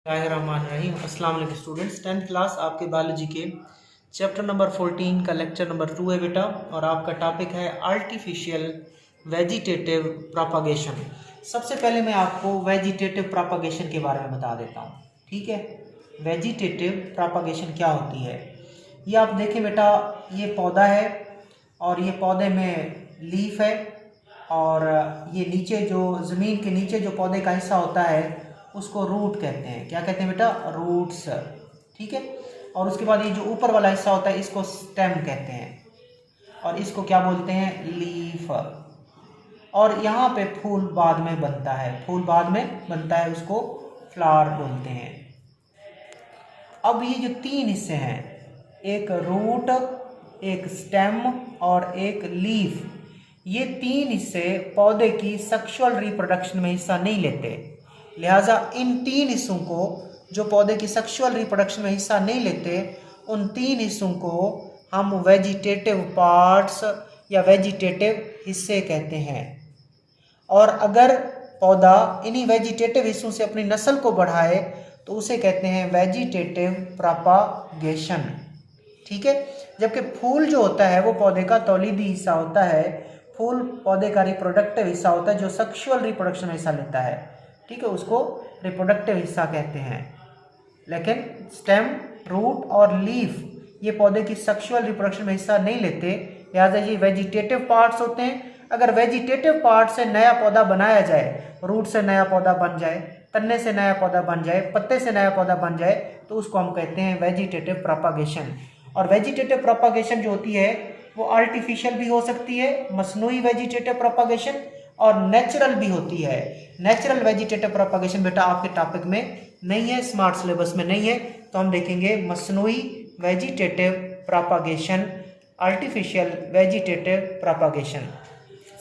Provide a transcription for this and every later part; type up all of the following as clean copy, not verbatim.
रहीम। अस्सलाम वालेकुम students, 10th class आपके बायोलॉजी के चैप्टर नंबर 14 का लेक्चर नंबर 2 है बेटा, और आपका टॉपिक है आर्टिफिशियल वेजिटेटिव प्रोपागेशन। सबसे पहले मैं आपको वेजिटेटिव प्रोपागेशन के बारे में बता देता हूँ। ठीक है, वेजिटेटिव प्रोपागेशन क्या होती है ये आप देखें बेटा। ये पौधा है और ये पौधे में लीफ है, और ये नीचे जो ज़मीन के नीचे जो पौधे का हिस्सा होता है उसको रूट कहते हैं। क्या कहते हैं बेटा? रूट्स। ठीक है, और उसके बाद ये जो ऊपर वाला हिस्सा होता है इसको स्टेम कहते हैं, और इसको क्या बोलते हैं? लीफ। और यहाँ पे फूल बाद में बनता है, फूल बाद में बनता है, उसको फ्लावर बोलते हैं। अब ये जो तीन हिस्से हैं, एक रूट, एक स्टेम और एक लीफ, ये तीन हिस्से पौधे की सेक्सुअल रिप्रोडक्शन में हिस्सा नहीं लेते। लिहाजा इन तीन हिस्सों को, जो पौधे की सेक्सुअल रिप्रोडक्शन में हिस्सा नहीं लेते, उन तीन हिस्सों को हम वेजिटेटिव पार्ट्स या वेजिटेटिव हिस्से कहते हैं। और अगर पौधा इन्हीं वेजिटेटिव हिस्सों से अपनी नस्ल को बढ़ाए तो उसे कहते हैं वेजिटेटिव प्रोपागेशन। ठीक है, जबकि फूल जो होता है वो पौधे का तौलीदी हिस्सा होता है। फूल पौधे का रिप्रोडक्टिव हिस्सा होता है जो सेक्सुअल रिप्रोडक्शन में हिस्सा लेता है। ठीक है, उसको रिप्रोडक्टिव हिस्सा कहते हैं। लेकिन स्टेम, रूट और लीफ ये पौधे की सेक्सुअल रिप्रोडक्शन में हिस्सा नहीं लेते, लिहाजा ये वेजिटेटिव पार्ट्स होते हैं। अगर वेजिटेटिव पार्ट से नया पौधा बनाया जाए, रूट से नया पौधा बन जाए, तन्ने से नया पौधा बन जाए, पत्ते से नया पौधा बन जाए, तो उसको हम कहते हैं वेजिटेटिव प्रोपागेशन। और वेजिटेटिव प्रोपागेशन जो होती है वो आर्टिफिशियल भी हो सकती है, मसनूई वेजिटेटिव प्रोपागेशन, और नेचुरल भी होती है। नेचुरल वेजिटेटिव प्रोपागेशन बेटा आपके टॉपिक में नहीं है, स्मार्ट सिलेबस में नहीं है, तो हम देखेंगे मसनूई vegetative propagation, artificial vegetative propagation.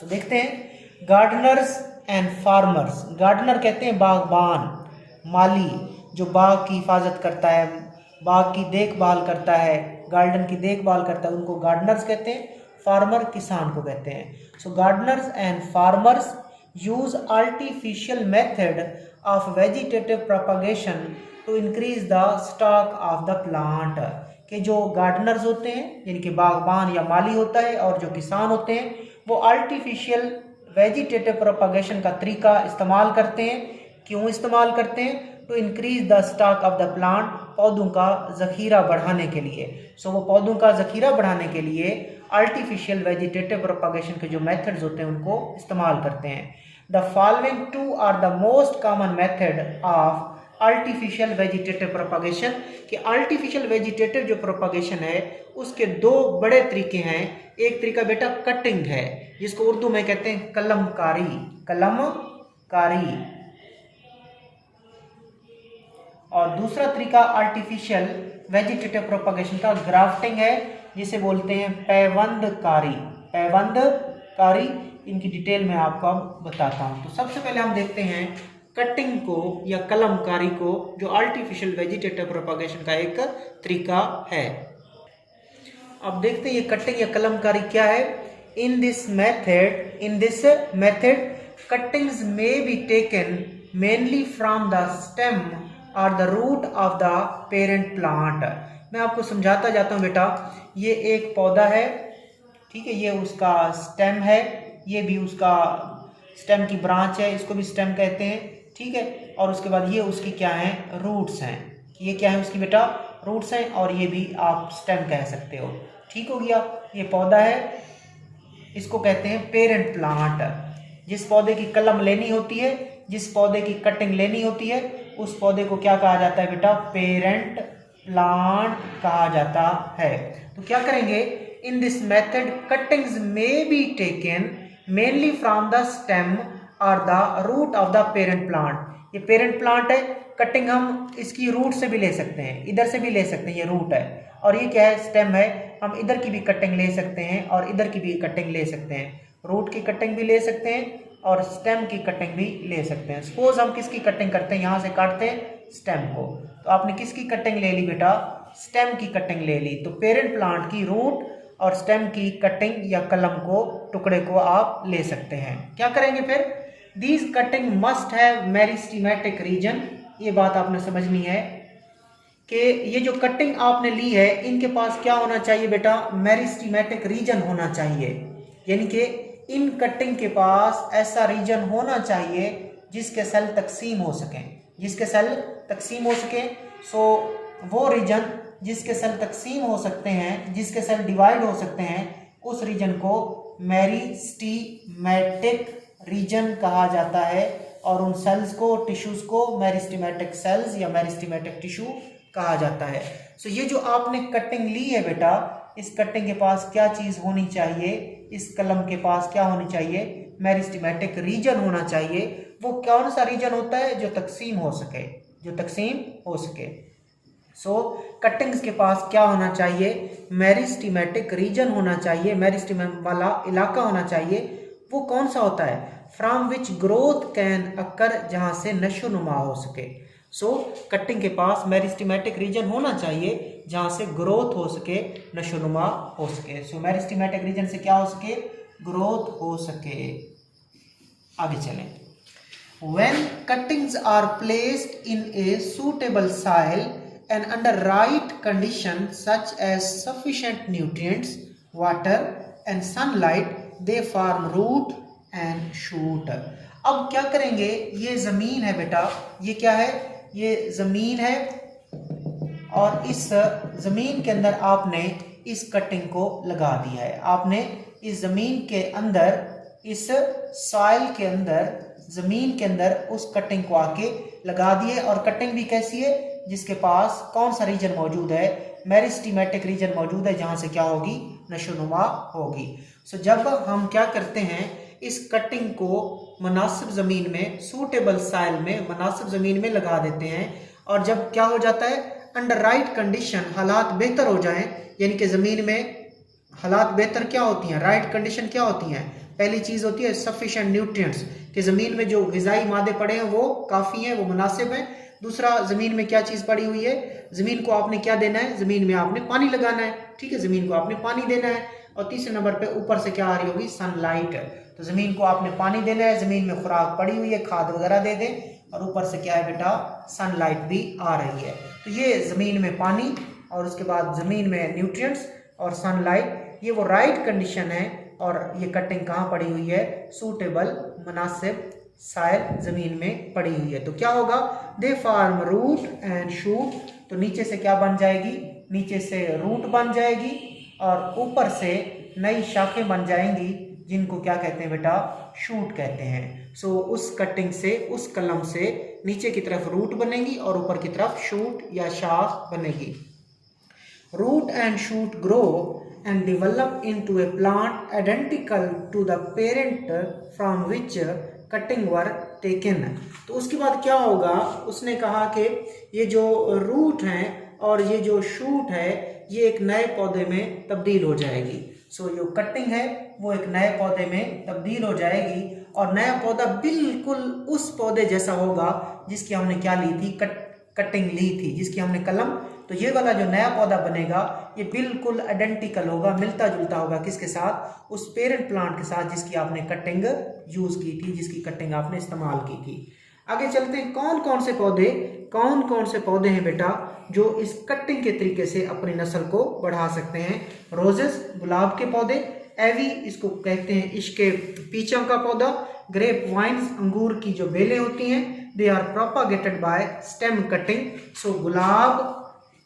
तो देखते हैं गार्डनर्स एंड फार्मर्स। गार्डनर कहते हैं बागबान, माली जो बाग की हिफाजत करता है, बाग की देखभाल करता है, गार्डन की देखभाल करता है, उनको गार्डनर्स कहते हैं। फार्मर किसान को कहते हैं। So gardeners and farmers use artificial method of vegetative propagation to increase the stock of the plant. के जो गार्डनर्स होते हैं, यानी कि बागबान या माली होता है, और जो किसान होते हैं, वो आर्टिफिशियल वेजिटेटिव प्रोपागेशन का तरीका इस्तेमाल करते हैं। क्यों इस्तेमाल करते हैं? To increase the stock of the plant, पौधों का ज़ख़ीरा बढ़ाने के लिए। सो वो पौधों का ज़ख़ीरा बढ़ाने के लिए आर्टिफिशियल वेजिटेटिव प्रोपागेशन के जो मेथड्स होते हैं उनको इस्तेमाल करते हैं। The following two are the most common method of artificial vegetative propagation. कि आर्टिफिशियल वेजिटेटिव जो प्रोपागेशन है उसके दो बड़े तरीके हैं। एक तरीका बेटा कटिंग है, जिसको उर्दू में कहते हैं कलमकारी, कलमकारी, और दूसरा तरीका आर्टिफिशियल वेजिटेटिव प्रोपागेशन का ग्राफ्टिंग है, जिसे बोलते हैं पैवंदकारी, पैवंदकारी। इनकी डिटेल में आपको बताता हूं। तो सबसे पहले हम देखते हैं कटिंग को या कलमकारी को, जो आर्टिफिशियल वेजिटेटिव प्रोपागेशन का एक तरीका है। अब देखते हैं ये कटिंग या कलमकारी क्या है। In this method cuttings may be taken mainly from the stem और the root of the parent plant. मैं आपको समझाता जाता हूँ बेटा। ये एक पौधा है, ठीक है, ये उसका स्टेम है, ये भी उसका स्टेम की ब्रांच है, इसको भी स्टेम कहते हैं। ठीक है, और उसके बाद ये उसकी क्या है? रूट्स हैं। ये क्या है उसकी बेटा? रूट्स हैं, और ये भी आप स्टेम कह सकते हो। ठीक हो गया, ये पौधा है, इसको कहते हैं पेरेंट प्लांट। जिस पौधे की कलम लेनी होती है, जिस पौधे की कटिंग लेनी होती है, उस पौधे को क्या कहा जाता है बेटा? पेरेंट प्लांट कहा जाता है। तो क्या करेंगे? In this method cuttings may be taken mainly from the stem और the root of the parent plant. ये पेरेंट प्लांट है, कटिंग हम इसकी रूट से भी ले सकते हैं, इधर से भी ले सकते हैं, ये रूट है, और ये क्या है? स्टेम है। हम इधर की भी कटिंग ले सकते हैं और इधर की भी कटिंग ले सकते हैं। रूट की कटिंग भी ले सकते हैं और स्टेम की कटिंग भी ले सकते हैं। सपोज हम किसकी कटिंग करते हैं? यहाँ से काटते हैं स्टेम को। तो आपने किसकी कटिंग ले ली बेटा? स्टेम की कटिंग ले ली। तो पेरेंट प्लांट की रूट और स्टेम की कटिंग या कलम को, टुकड़े को आप ले सकते हैं। क्या करेंगे फिर? These cutting must have meristematic reason. ये बात आपने समझनी है कि ये जो कटिंग आपने ली है इनके पास क्या होना चाहिए बेटा, मेरिस्टेमेटिक रीजन होना चाहिए, यानी कि इन कटिंग के पास ऐसा रीजन होना चाहिए जिसके सेल तकसीम हो सकें, जिसके सेल तकसीम हो सकें। सो वो रीजन जिसके सेल तकसीम हो सकते हैं, जिसके सेल डिवाइड हो सकते हैं, उस रीजन को मेरिस्टेमेटिक रीजन कहा जाता है और उन सेल्स को, टिश्यूज को मेरिस्टेमेटिक सेल्स या मेरिस्टेमेटिक टिश्यू कहा जाता है। सो ये जो आपने कटिंग ली है बेटा, इस कटिंग के पास क्या चीज होनी चाहिए, इस कलम के पास क्या होनी चाहिए, मेरिस्टेमेटिक रीजन होना चाहिए। वो कौन सा रीजन होता है, जो तकसीम हो सके, जो तकसीम हो सके। सो कटिंग्स के पास क्या होना चाहिए, मेरिस्टेमेटिक रीजन होना चाहिए, मेरिस्टेम वाला इलाका होना चाहिए। वो कौन सा होता है, from which growth can occur, जहां से नशो नुमा हो सके। सो कटिंग के पास मेरिस्टेमेटिक रीजन होना चाहिए जहां से ग्रोथ हो सके, नशो नुमा हो सके। सो मेरिस्टेमेटिक रीजन से क्या हो सके, ग्रोथ हो सके। आगे चलें। When cuttings are placed in a suitable soil and under right conditions such as sufficient nutrients, water and sunlight, they form root and shoot. अब क्या करेंगे, ये जमीन है बेटा, ये क्या है, ये जमीन है और इस जमीन के अंदर आपने इस कटिंग को लगा दिया है। आपने इस जमीन के अंदर, इस सॉइल के अंदर, जमीन के अंदर उस कटिंग को आके लगा दिए। और कटिंग भी कैसी है, जिसके पास कौन सा रीजन मौजूद है, मेरिस्टेमेटिक रीजन मौजूद है, जहां से क्या होगी, नशोनुमा होगी। सो जब हम क्या करते हैं, इस कटिंग को मुनासिब जमीन में, सूटेबल सॉइल में, मुनासिब जमीन में लगा देते हैं। और जब क्या हो जाता है, अंडर राइट कंडीशन, हालात बेहतर हो जाएं, यानी कि जमीन में हालात बेहतर क्या होती हैं, राइट कंडीशन क्या होती हैं, पहली चीज होती है सफिशिएंट न्यूट्रिएंट्स, कि जमीन में जो ग़िज़ाई मादे पड़े हैं वो काफ़ी हैं, वो मुनासिब हैं। दूसरा, ज़मीन में क्या चीज़ पड़ी हुई है, ज़मीन को आपने क्या देना है, ज़मीन में आपने पानी लगाना है, ठीक है, ज़मीन को आपने पानी देना है। और तीसरे नंबर पे ऊपर से क्या आ रही होगी, सनलाइट, तो ज़मीन को आपने पानी देना है, ज़मीन में खुराक पड़ी हुई है, खाद वगैरह दे दें, और ऊपर से क्या है बेटा, सनलाइट भी आ रही है। तो ये ज़मीन में पानी और उसके बाद ज़मीन में न्यूट्रिएंट्स और सनलाइट, ये वो राइट कंडीशन है। और ये कटिंग कहाँ पड़ी हुई है, सूटेबल, मुनासिब सॉइल जमीन में पड़ी हुई है। तो क्या होगा, they form root and shoot, तो नीचे से क्या बन जाएगी, नीचे से रूट बन जाएगी और ऊपर से नई शाखें बन जाएंगी, जिनको क्या कहते हैं बेटा, शूट कहते हैं। सो उस कटिंग से, उस कलम से नीचे की तरफ रूट बनेगी और ऊपर की तरफ शूट या शाख बनेगी। Root and shoot grow and develop into a plant identical to the parent from which cutting were taken। तो उसके बाद क्या होगा, उसने कहा कि ये जो रूट हैं और ये जो शूट है, ये एक नए पौधे में तब्दील हो जाएगी। सो जो कटिंग है वो एक नए पौधे में तब्दील हो जाएगी और नया पौधा बिल्कुल उस पौधे जैसा होगा जिसकी हमने क्या ली थी, कटिंग ली थी, जिसकी हमने कलम। तो ये वाला जो नया पौधा बनेगा ये बिल्कुल आइडेंटिकल होगा, मिलता जुलता होगा, किसके साथ, उस पेरेंट प्लांट के साथ जिसकी आपने कटिंग यूज की थी, जिसकी कटिंग आपने इस्तेमाल की थी। आगे चलते हैं, कौन कौन से पौधे हैं बेटा जो इस कटिंग के तरीके से अपनी नस्ल को बढ़ा सकते हैं। रोजेस, गुलाब के पौधे, एवी, इसको कहते हैं इश्के पीचों का पौधा, ग्रेप वाइन्स, अंगूर की जो बेलें होती हैं, they are propagated by stem cutting. So गुलाब,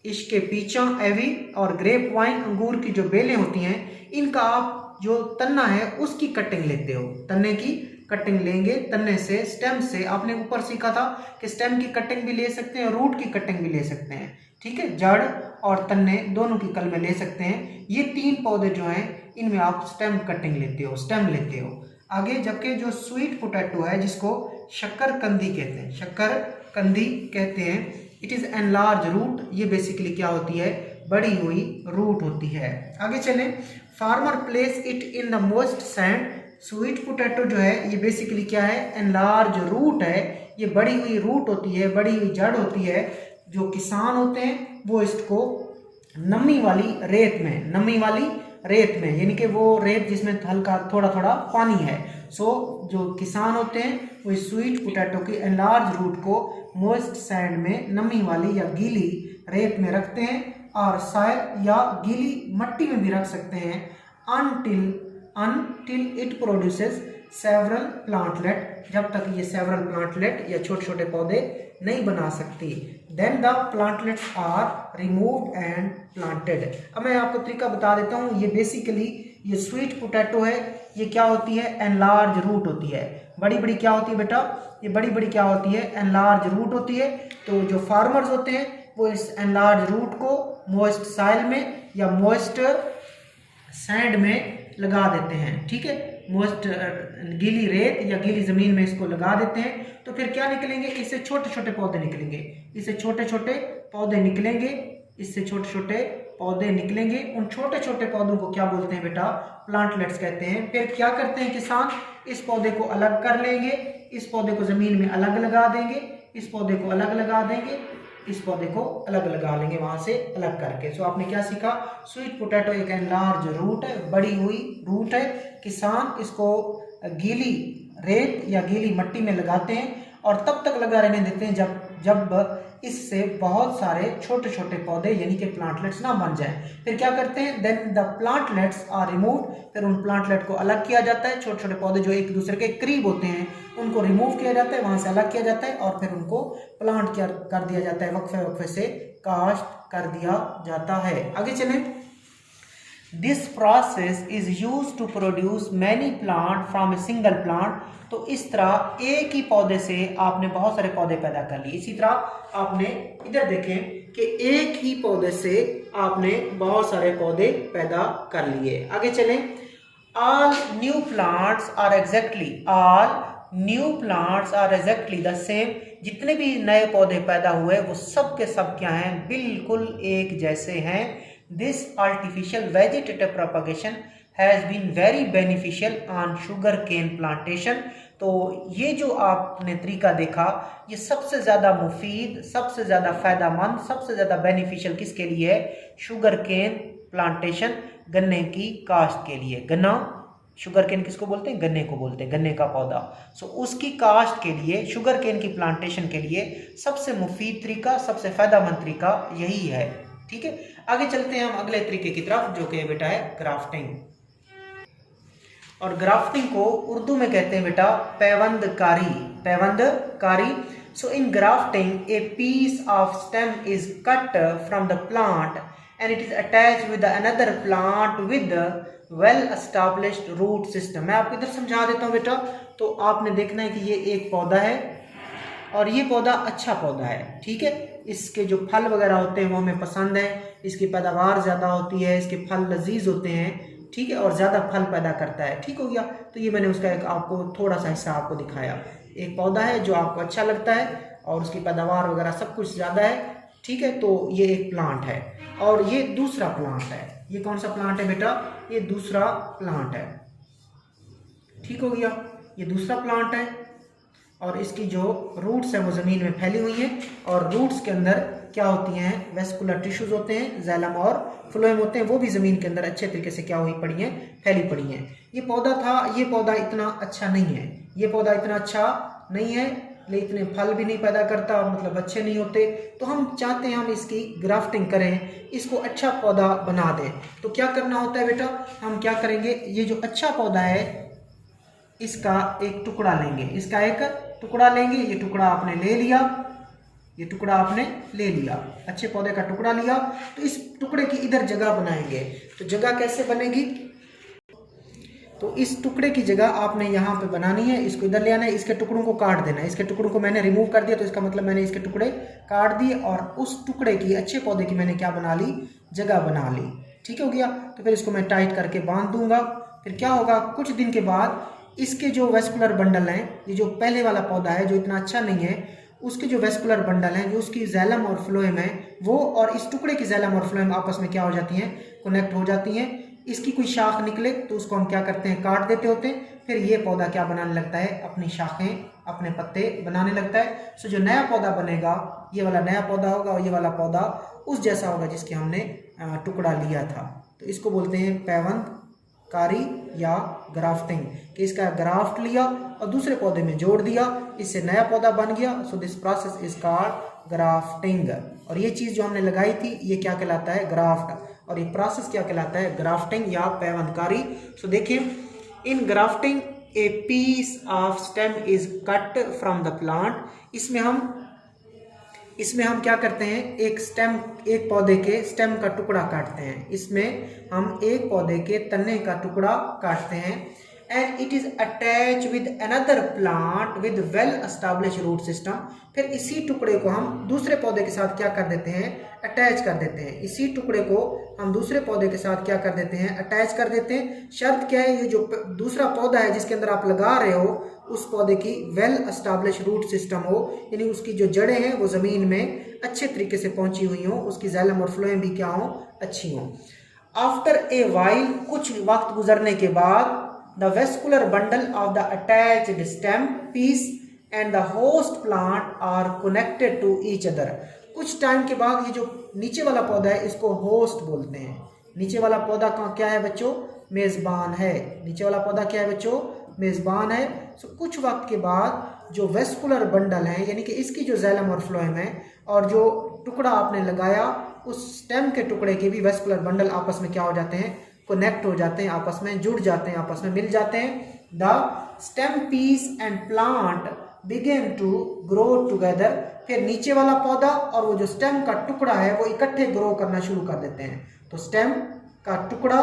इश्के पीचा, एवी और ग्रेप वाइन, अंगूर की जो बेलें होती हैं, इनका आप जो तन्ना है उसकी कटिंग लेते हो, तन्ने की कटिंग लेंगे, तन्ने से, स्टेम से। आपने ऊपर सीखा था कि स्टेम की कटिंग भी ले सकते हैं, रूट की कटिंग भी ले सकते हैं, ठीक है, जड़ और तन्ने दोनों की कलमें ले सकते हैं। ये तीन पौधे जो हैं इनमें आप स्टेम कटिंग लेते हो, स्टेम लेते हो। आगे जबकि जो स्वीट पोटैटो है, जिसको शक्करकंदी कहते हैं, शक्करकंदी कहते हैं, इट इज एनलार्ज रूट, ये बेसिकली क्या होती है, बड़ी हुई रूट होती है। आगे चलें, farmer place it in the most sand. Sweet potato जो है ये बेसिकली क्या है, एनलार्ज रूट है, ये बड़ी हुई रूट होती है, बड़ी हुई जड़ होती है। जो किसान होते हैं वो इसको नमी वाली रेत में, नमी वाली रेत में, यानी कि वो रेत जिसमें हल्का थोड़ा थोड़ा पानी है। सो जो किसान होते हैं वो इस स्वीट पोटैटो की एनलार्ज रूट को मॉइस्ट सैंड में, नमी वाली या गीली रेत में रखते हैं, और शायद या गीली मट्टी में भी रख सकते हैं, until it produces several plantlet, जब तक ये several plantlet या छोटे छोटे पौधे नहीं बना सकती। Then the plantlets are removed and planted। अब मैं आपको तरीका बता देता हूँ। ये बेसिकली ये स्वीट पोटैटो है, ये क्या होती है, एनलार्ज रूट होती है। बड़ी बड़ी क्या होती है बेटा, ये बड़ी बड़ी क्या होती है, एनलार्ज रूट होती है। तो जो फार्मर्स होते हैं वो इस एनलार्ज रूट को मॉइस्ट सॉइल में या मॉइस्ट सैंड में लगा देते हैं, ठीक है, मॉइस्ट गीली रेत या गीली जमीन में इसको लगा देते हैं। तो फिर क्या निकलेंगे, इससे छोटे छोटे पौधे निकलेंगे, इससे छोटे छोटे पौधे निकलेंगे, इससे छोटे छोटे पौधे निकलेंगे। उन छोटे छोटे पौधों को क्या बोलते हैं बेटा, प्लांटलेट्स कहते हैं। फिर क्या करते हैं किसान, इस पौधे को अलग कर लेंगे, इस पौधे को जमीन में अलग लगा देंगे, इस पौधे को अलग लगा देंगे, इस पौधे को अलग लगा लेंगे वहां से अलग करके। सो आपने क्या सीखा, स्वीट पोटैटो एक एनलार्ज रूट है, बड़ी हुई रूट है। किसान इसको गीली रेत या गीली मट्टी में लगाते हैं और तब तक लगा रहने देते हैं जब इससे बहुत सारे छोटे छोटे पौधे यानी कि प्लांटलेट्स ना बन जाएं। फिर क्या करते हैं, then the plantlets are removed, फिर उन प्लांटलेट को अलग किया जाता है। छोटे छोटे पौधे जो एक दूसरे के करीब होते हैं उनको रिमूव किया जाता है, वहां से अलग किया जाता है और फिर उनको प्लांट कर दिया जाता है, वक्फे वक्फे से काश्त कर दिया जाता है। आगे चलें। This process is use to produce many plant from a single plant. तो इस तरह एक ही पौधे से आपने बहुत सारे पौधे पैदा कर लिए। इसी तरह आपने इधर देखें कि एक ही पौधे से आपने बहुत सारे पौधे पैदा कर लिए। आगे चलें। All new plants are exactly the same. जितने भी नए पौधे पैदा हुए वो सब के सब क्या हैं, बिल्कुल एक जैसे हैं। This artificial vegetative propagation has been very beneficial on sugarcane plantation। तो ये जो आपने तरीका देखा ये सबसे ज़्यादा मुफीद, सबसे ज़्यादा फ़ायदेमंद, सबसे ज़्यादा बेनिफिशियल किसके लिए है, शुगर केन प्लांटेशन, गन्ने की काश्त के लिए। गन्ना, शुगर केन किसको बोलते हैं, गन्ने को बोलते हैं, गन्ने का पौधा। सो उसकी काश्त के लिए, शुगर केन की प्लांटेशन के लिए सबसे मुफीद तरीका, सबसे फ़ायदेमंद तरीका यही है। ठीक है, आगे चलते हैं हम अगले तरीके की तरफ जो कि बेटा है ग्राफ्टिंग। और ग्राफ्टिंग को उर्दू में कहते हैं बेटा पैवंदकारी। So in grafting a piece of stem is cut from the plant and it is attached with another plant with well established root system. मैं आपको इधर समझा देता हूँ बेटा। तो आपने देखना है कि ये एक पौधा है और ये पौधा अच्छा पौधा है, ठीक है। इसके जो फल वगैरह होते हैं वो हमें पसंद है, इसकी पैदावार ज़्यादा होती है, इसके फल लजीज होते हैं, ठीक है, और ज़्यादा फल पैदा करता है। ठीक हो गया। तो ये मैंने उसका एक आपको थोड़ा सा हिस्सा आपको दिखाया। एक पौधा है जो आपको अच्छा लगता है और उसकी पैदावार वगैरह सब कुछ ज़्यादा है, ठीक है। तो ये एक प्लांट है और ये दूसरा प्लांट है। ये कौन सा प्लांट है बेटा, ये दूसरा प्लांट है, ठीक हो गया। ये दूसरा प्लांट है और इसकी जो रूट्स हैं वो ज़मीन में फैली हुई हैं और रूट्स के अंदर क्या होती हैं, वेस्कुलर टिश्यूज होते हैं, जैलम और फ्लोएम होते हैं, वो भी ज़मीन के अंदर अच्छे तरीके से क्या हुई पड़ी हैं, फैली पड़ी हैं। ये पौधा था, ये पौधा इतना अच्छा नहीं है, ये पौधा इतना अच्छा नहीं है, लेकिन इतने फल भी नहीं पैदा करता, मतलब अच्छे नहीं होते। तो हम चाहते हैं हम इसकी ग्राफ्टिंग करें, इसको अच्छा पौधा बना दें। तो क्या करना होता है बेटा, हम क्या करेंगे, ये जो अच्छा पौधा है इसका एक टुकड़ा लेंगे, इसका एक टुकड़ा लेंगे। ये टुकड़ा आपने ले लिया, ये टुकड़ा आपने ले लिया, अच्छे पौधे का टुकड़ा लिया। तो इस टुकड़े की इधर जगह बनाएंगे। तो जगह कैसे बनेगी, तो इस टुकड़े की जगह आपने यहाँ पे बनानी है, इसको इधर ले आना है, इसके टुकड़ों को काट देना है। इसके टुकड़ों को मैंने रिमूव कर दिया, तो इसका मतलब मैंने इसके टुकड़े काट दिए और उस टुकड़े की, अच्छे पौधे की मैंने क्या बना ली, जगह बना ली। ठीक हो गया। तो फिर इसको मैं टाइट करके बांध दूंगा। फिर क्या होगा, कुछ दिन के बाद इसके जो वेस्कुलर बंडल हैं, ये जो पहले वाला पौधा है जो इतना अच्छा नहीं है, उसके जो वेस्कुलर बंडल हैं, जो उसकी जैलम और फ्लोएम है, वो और इस टुकड़े की जैलम और फ्लोएम आपस में क्या हो जाती हैं, कनेक्ट हो जाती हैं। इसकी कोई शाख निकले तो उसको हम क्या करते हैं, काट देते होते हैं। फिर ये पौधा क्या बनाने लगता है, अपनी शाखें अपने पत्ते बनाने लगता है। सो जो नया पौधा बनेगा, ये वाला नया पौधा होगा और ये वाला पौधा उस जैसा होगा जिसके हमने टुकड़ा लिया था। तो इसको बोलते हैं पैवंतकारी या ग्राफ्टिंग, कि इसका ग्राफ्ट लिया और दूसरे पौधे में जोड़ दिया, इससे नया पौधा बन गया। So this process is called grafting. और ये चीज़ जो हमने लगाई थी ये क्या कहलाता है? ग्राफ्ट। और ये प्रोसेस क्या कहलाता है? ग्राफ्टिंग या पैवंतकारी। सो देखिए, in grafting a piece of stem is cut from the plant. इसमें हम क्या करते हैं? एक पौधे के स्टेम का टुकड़ा काटते हैं। इसमें हम एक पौधे के तने का टुकड़ा काटते हैं। And it is attach with another plant with well establish root system. फिर इसी टुकड़े को हम दूसरे पौधे के साथ क्या कर देते हैं? अटैच कर देते हैं। इसी टुकड़े को हम दूसरे पौधे के साथ क्या कर देते हैं? अटैच कर देते हैं। शर्त क्या है? ये जो दूसरा पौधा है जिसके अंदर आप लगा रहे हो, उस पौधे की वेल एस्टैब्लिश रूट सिस्टम हो, यानी उसकी जो जड़ें हैं वो ज़मीन में अच्छे तरीके से पहुंची हुई हो, उसकी जाइलम और फ्लोएम भी क्या हो? अच्छी हो। आफ्टर ए वाइल, कुछ वक्त गुजरने के बाद, the vascular bundle of the attached stem piece and the host plant are connected to each other। कुछ टाइम के बाद ये जो नीचे वाला पौधा है इसको होस्ट बोलते हैं। नीचे वाला पौधा क्या है बच्चों? मेजबान है। नीचे वाला पौधा क्या है बच्चों? मेजबान है। सो कुछ वक्त के बाद जो वेस्कुलर बंडल है, यानी कि इसकी जो जाइलम और फ्लोएम है और जो टुकड़ा आपने लगाया उस स्टेम के टुकड़े के भी वेस्कुलर बंडल आपस में क्या हो जाते हैं? कनेक्ट हो जाते हैं, आपस में जुड़ जाते हैं, आपस में मिल जाते हैं। The stem piece and plant begin to grow together. फिर नीचे वाला पौधा और वो जो स्टेम का टुकड़ा है वो इकट्ठे ग्रो करना शुरू कर देते हैं। तो स्टेम का टुकड़ा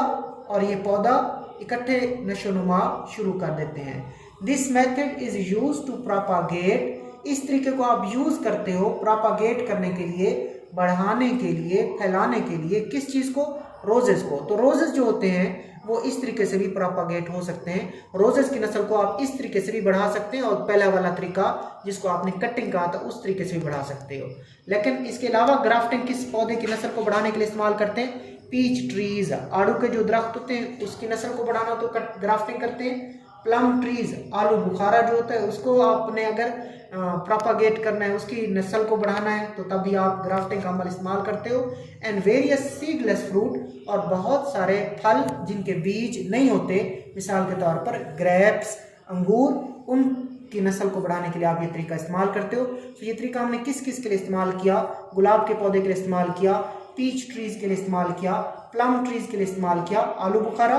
और ये पौधा इकट्ठे नशोनुमा शुरू कर देते हैं। This method is use to propagate. इस तरीके को आप यूज करते हो प्रोपागेट करने के लिए, बढ़ाने के लिए, फैलाने के लिए। किस चीज को? रोजेस को। तो रोजेस जो होते हैं वो इस तरीके से भी प्रोपागेट हो सकते हैं। रोजेस की नस्ल को आप इस तरीके से भी बढ़ा सकते हैं और पहला वाला तरीका जिसको आपने कटिंग कहा था उस तरीके से भी बढ़ा सकते हो। लेकिन इसके अलावा ग्राफ्टिंग किस पौधे की नस्ल को बढ़ाने के लिए इस्तेमाल करते हैं? पीच ट्रीज, आड़ू के जो दरख्त होते हैं उसकी नस्ल को बढ़ाना तो ग्राफ्टिंग करते हैं। प्लम ट्रीज, आलू बुखारा जो होता है उसको आपने अगर प्रोपागेट करना है, उसकी नस्ल को बढ़ाना है तो तब भी आप ग्राफ्टिंग का अमल इस्तेमाल करते हो। एंड वेरियस सीडलेस फ्रूट, और बहुत सारे फल जिनके बीज नहीं होते, मिसाल के तौर पर ग्रेप्स, अंगूर, उनकी नस्ल को बढ़ाने के लिए आप ये तरीका इस्तेमाल करते हो। तो ये तरीका हमने किस किस के लिए इस्तेमाल किया? गुलाब के पौधे के लिए इस्तेमाल किया, पीच ट्रीज के लिए इस्तेमाल किया, प्लम ट्रीज के लिए इस्तेमाल किया, आलू बुखारा,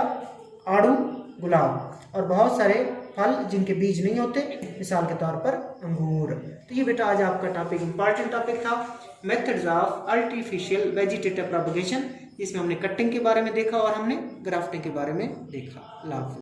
आड़ू, गुलाब, और बहुत सारे फल जिनके बीज नहीं होते, मिसाल के तौर पर अंगूर। तो ये बेटा आज आपका टॉपिक इंपॉर्टेंट टॉपिक था, methods of artificial vegetative propagation, जिसमें हमने कटिंग के बारे में देखा और हमने ग्राफ्टिंग के बारे में देखा। लाभ।